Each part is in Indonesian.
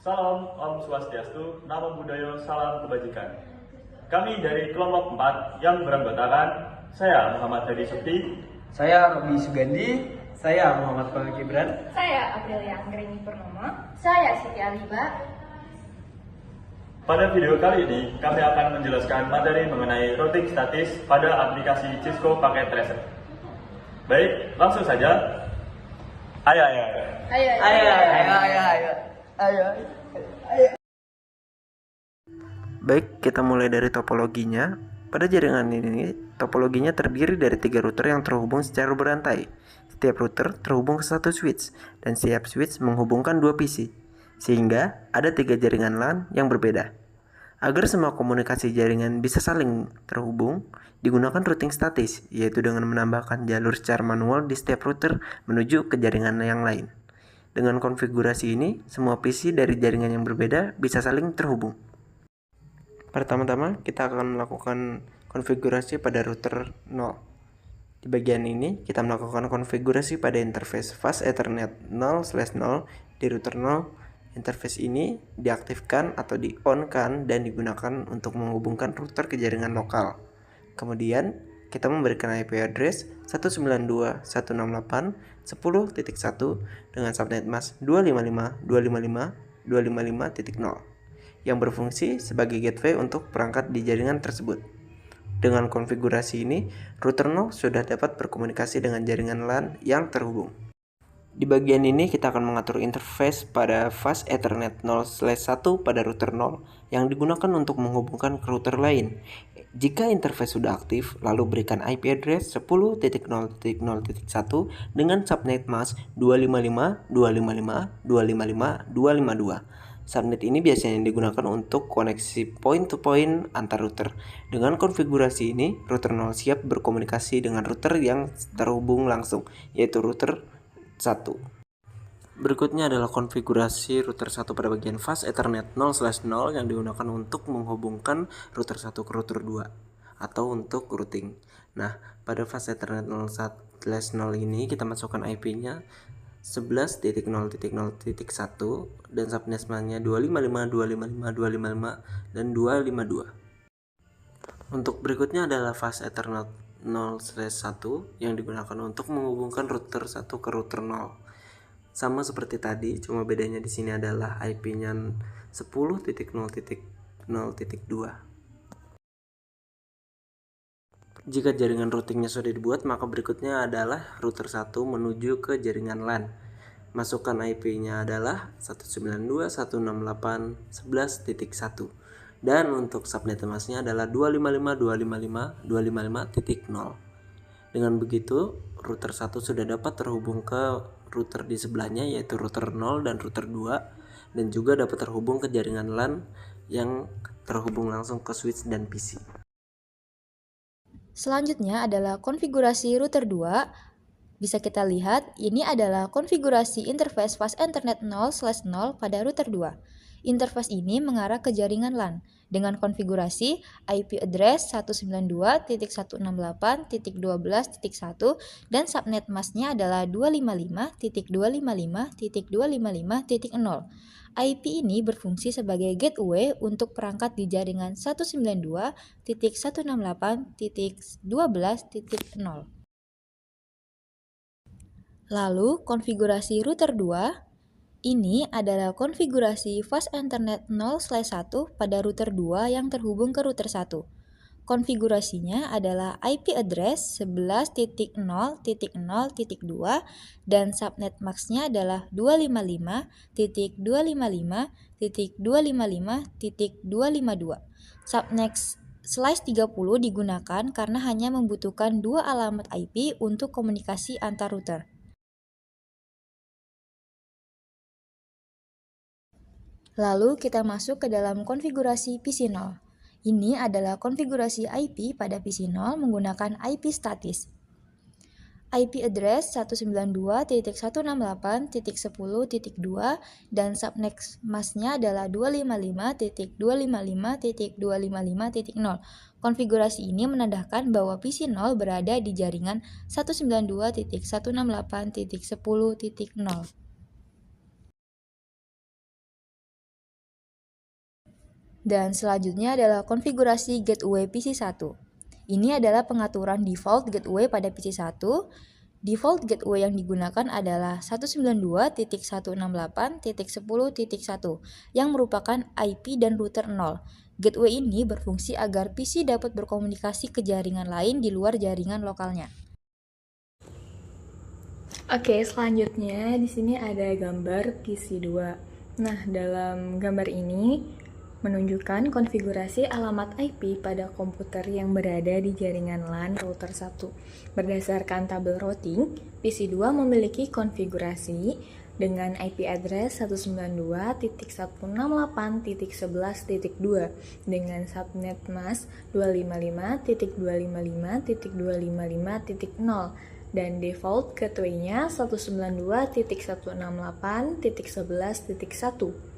Salam Om Swastiastu, Namo Buddhaya, Salam Kebajikan. Kami dari kelompok 4 yang beranggotakan saya Muhammad Hadi Sekti, Saya Robi Sugandi, saya Muhammad Fahmi Gibran, Saya Aprilia Anggreni Purnomo. Saya Siti Aliba. Pada video kali ini, kami akan menjelaskan materi mengenai routing statis pada aplikasi Cisco Packet Tracer. Baik, langsung saja. Ayo. Baik, kita mulai dari topologinya. Pada jaringan ini, topologinya terdiri dari 3 router yang terhubung secara berantai. Setiap router terhubung ke satu switch, dan setiap switch menghubungkan 2 PC, sehingga ada 3 jaringan LAN yang berbeda. Agar semua komunikasi jaringan bisa saling terhubung, digunakan routing statis, yaitu dengan menambahkan jalur secara manual di setiap router menuju ke jaringan yang lain. Dengan konfigurasi ini, semua PC dari jaringan yang berbeda bisa saling terhubung. Pertama-tama, kita akan melakukan konfigurasi pada router 0. Di bagian ini, kita melakukan konfigurasi pada interface fast Ethernet 0/0 di router 0. Interface ini diaktifkan atau di-on-kan dan digunakan untuk menghubungkan router ke jaringan lokal. Kemudian, kita memberikan IP address 192.168.10.1 dengan subnet mask 255.255.255.0 yang berfungsi sebagai gateway untuk perangkat di jaringan tersebut. Dengan konfigurasi ini, router 0 sudah dapat berkomunikasi dengan jaringan LAN yang terhubung. Di bagian ini kita akan mengatur interface pada fast Ethernet 0/1 pada router 0 yang digunakan untuk menghubungkan ke router lain. Jika interface sudah aktif, lalu berikan IP address 10.0.0.1 dengan subnet mask 255.255.255.252. Subnet ini biasanya digunakan untuk koneksi point-to-point antar router. Dengan konfigurasi ini, router 0 siap berkomunikasi dengan router yang terhubung langsung, yaitu router 1. Berikutnya adalah konfigurasi router 1 pada bagian fast Ethernet 0/0 yang digunakan untuk menghubungkan router 1 ke router 2 atau untuk routing. Nah, pada fast Ethernet 0/0 ini kita masukkan IP-nya 11.0.0.1 dan subnetnya 255.255.255 dan 252. Untuk berikutnya adalah fast Ethernet 0/1 yang digunakan untuk menghubungkan router 1 ke router 0. Sama seperti tadi, cuma bedanya di sini adalah IP-nya 10.0.0.2. Jika jaringan routingnya sudah dibuat, maka berikutnya adalah router 1 menuju ke jaringan LAN. Masukkan IP-nya adalah 192.168.11.1 dan untuk subnet masknya adalah 255.255.255.0. Dengan begitu, router 1 sudah dapat terhubung ke router di sebelahnya, yaitu router 0 dan router 2, dan juga dapat terhubung ke jaringan LAN yang terhubung langsung ke switch dan PC. Selanjutnya adalah konfigurasi router 2. Bisa kita lihat, ini adalah konfigurasi interface fast Ethernet 0/0 pada router 2. Interface ini mengarah ke jaringan LAN dengan konfigurasi IP address 192.168.12.1 dan subnet masknya adalah 255.255.255.0. IP ini berfungsi sebagai gateway untuk perangkat di jaringan 192.168.12.0. Lalu, konfigurasi router 2. Ini adalah konfigurasi fast Ethernet 0/1 pada router 2 yang terhubung ke router 1. Konfigurasinya adalah IP address 11.0.0.2 dan subnet masknya adalah 255.255.255.252. Subnet slice 30 digunakan karena hanya membutuhkan 2 alamat IP untuk komunikasi antar router. Lalu kita masuk ke dalam konfigurasi PC 0. Ini adalah konfigurasi IP pada PC 0 menggunakan IP statis. IP address 192.168.10.2 dan subnet masknya adalah 255.255.255.0. Konfigurasi ini menandakan bahwa PC 0 berada di jaringan 192.168.10.0. Dan selanjutnya adalah konfigurasi gateway PC1. Ini adalah pengaturan default gateway pada PC1. Default gateway yang digunakan adalah 192.168.10.1 yang merupakan IP dan router 0. Gateway ini berfungsi agar PC dapat berkomunikasi ke jaringan lain di luar jaringan lokalnya. Oke, selanjutnya di sini ada gambar PC2. Nah, dalam gambar ini menunjukkan konfigurasi alamat IP pada komputer yang berada di jaringan LAN router 1. Berdasarkan tabel routing, PC2 memiliki konfigurasi dengan IP address 192.168.11.2 dengan subnet mask 255.255.255.0 dan default gateway-nya 192.168.11.1.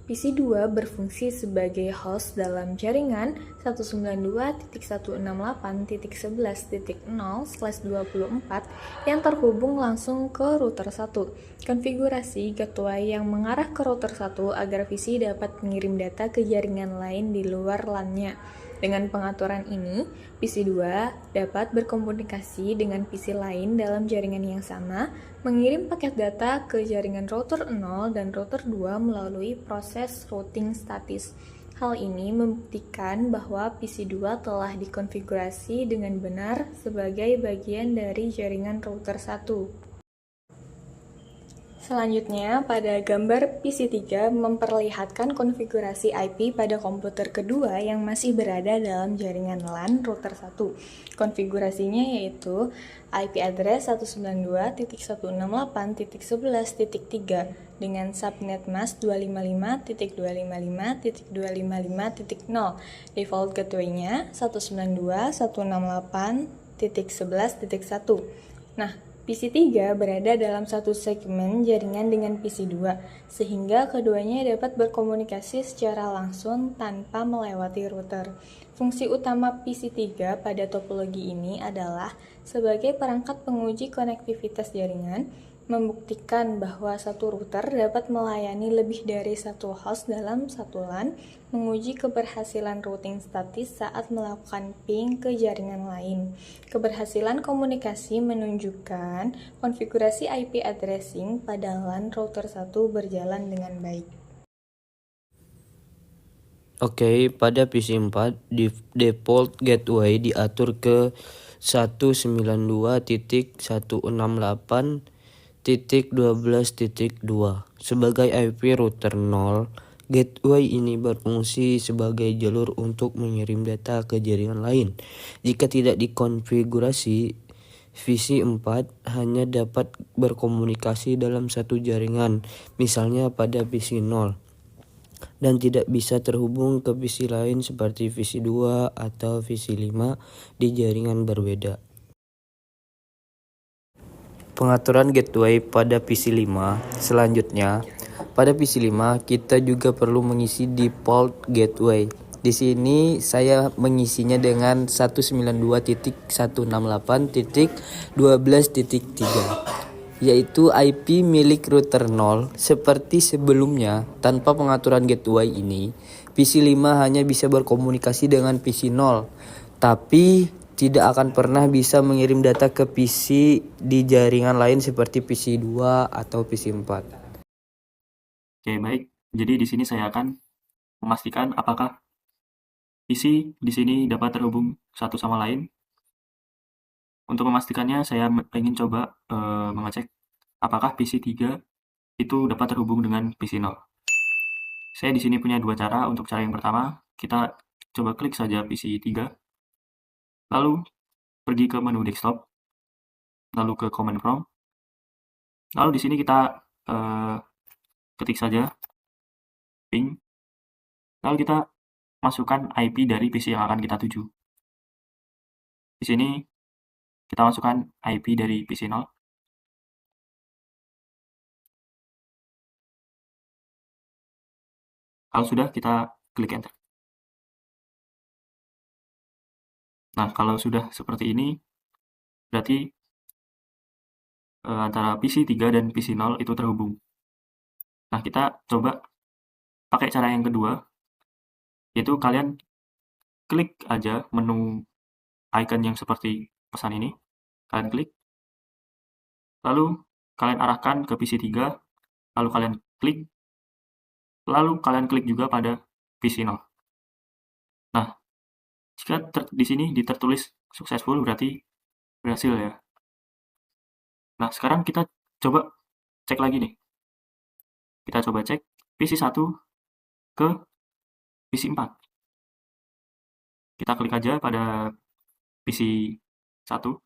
PC2 berfungsi sebagai host dalam jaringan 192.168.11.0/24 yang terhubung langsung ke router 1. Konfigurasi gateway yang mengarah ke router 1 agar PC dapat mengirim data ke jaringan lain di luar LAN-nya. Dengan pengaturan ini, PC2 dapat berkomunikasi dengan PC lain dalam jaringan yang sama, mengirim paket data ke jaringan router 0 dan router 2 melalui proses routing statis. Hal ini membuktikan bahwa PC2 telah dikonfigurasi dengan benar sebagai bagian dari jaringan router 1. Selanjutnya, pada gambar PC3 memperlihatkan konfigurasi IP pada komputer kedua yang masih berada dalam jaringan LAN router 1. Konfigurasinya yaitu IP address 192.168.11.3 dengan subnet mask 255.255.255.0. Default gateway-nya 192.168.11.1. Nah, PC3 berada dalam satu segmen jaringan dengan PC2, sehingga keduanya dapat berkomunikasi secara langsung tanpa melewati router. Fungsi utama PC3 pada topologi ini adalah sebagai perangkat penguji konektivitas jaringan, membuktikan bahwa satu router dapat melayani lebih dari satu host dalam satu LAN, menguji keberhasilan routing statis saat melakukan ping ke jaringan lain. Keberhasilan komunikasi menunjukkan konfigurasi IP addressing pada LAN router 1 berjalan dengan baik. Oke, pada PC4, default gateway diatur ke 192.168.12.2 sebagai IP router 0. Gateway ini berfungsi sebagai jalur untuk mengirim data ke jaringan lain. Jika tidak dikonfigurasi, PC4 hanya dapat berkomunikasi dalam satu jaringan, misalnya pada PC0, dan tidak bisa terhubung ke PC lain seperti PC2 atau PC5 di jaringan berbeda. Pengaturan gateway pada PC5. Selanjutnya, pada PC5 kita juga perlu mengisi default gateway. Di sini saya mengisinya dengan 192.168.12.3, yaitu IP milik router 0. Seperti sebelumnya, tanpa pengaturan gateway ini, PC5 hanya bisa berkomunikasi dengan PC0, tapi tidak akan pernah bisa mengirim data ke PC di jaringan lain seperti PC2 atau PC4. Oke, baik. Jadi di sini saya akan memastikan apakah PC di sini dapat terhubung satu sama lain. Untuk memastikannya, saya ingin coba mengecek apakah PC3 itu dapat terhubung dengan PC0. Saya di sini punya dua cara. Untuk cara yang pertama, kita coba klik saja PC3. Lalu pergi ke menu desktop, lalu ke command prompt. Lalu di sini kita ketik saja ping. Lalu kita masukkan IP dari PC yang akan kita tuju. Di sini kita masukkan IP dari PC0. Kalau sudah, kita klik enter. Nah, kalau sudah seperti ini, berarti antara PC3 dan PC0 itu terhubung. Nah, kita coba pakai cara yang kedua. yaitu kalian klik aja menu icon yang seperti pesan ini, kalian klik, lalu kalian arahkan ke PC 3, lalu kalian klik juga pada PC 0. Nah, jika di sini tertulis successful berarti berhasil ya. Nah, sekarang kita coba cek lagi nih. Kita coba cek PC 1 ke PC 4. Kita klik aja pada PC 1.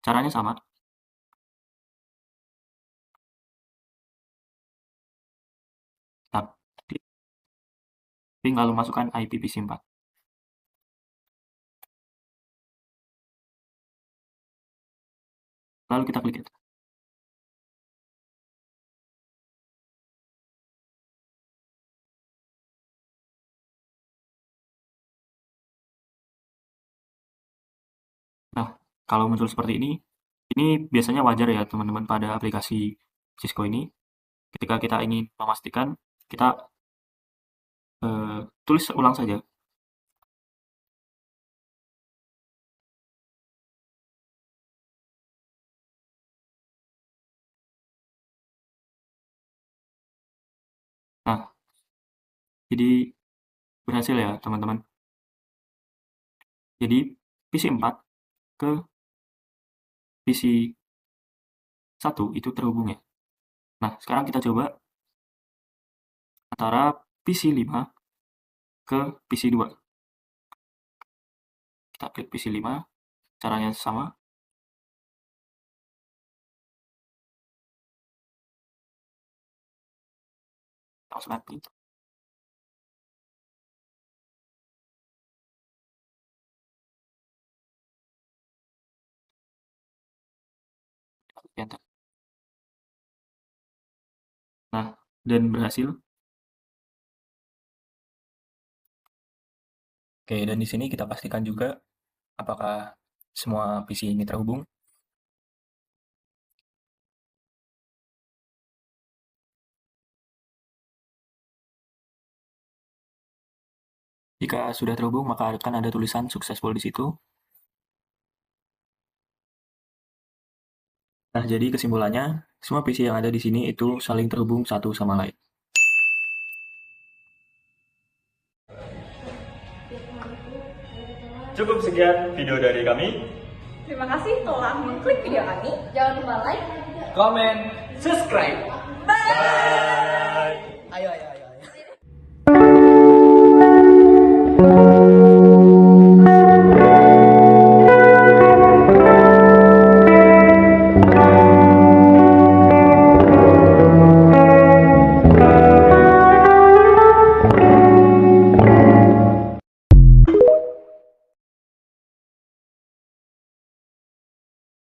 Caranya sama. Tapi lalu masukkan IP PC 4. Lalu kita klik itu. Nah, kalau muncul seperti ini biasanya wajar ya teman-teman pada aplikasi Cisco ini. Ketika kita ingin memastikan, kita tulis ulang saja. Nah, jadi berhasil ya teman-teman. Jadi PC 4 ke PC 1 itu terhubung ya. Nah, sekarang kita coba antara PC 5 ke PC 2. Kita klik PC 5, caranya sama. Langsung mati. Enter. Nah, dan berhasil. Oke, dan di sini kita pastikan juga apakah semua PC ini terhubung. Jika sudah terhubung, maka akan ada tulisan successful di situ. Nah, jadi kesimpulannya, semua PC yang ada di sini itu saling terhubung satu sama lain. Cukup sekian video dari kami. Terima kasih telah mengklik video kami. Jangan lupa like, Comment, subscribe. bye. Ayo.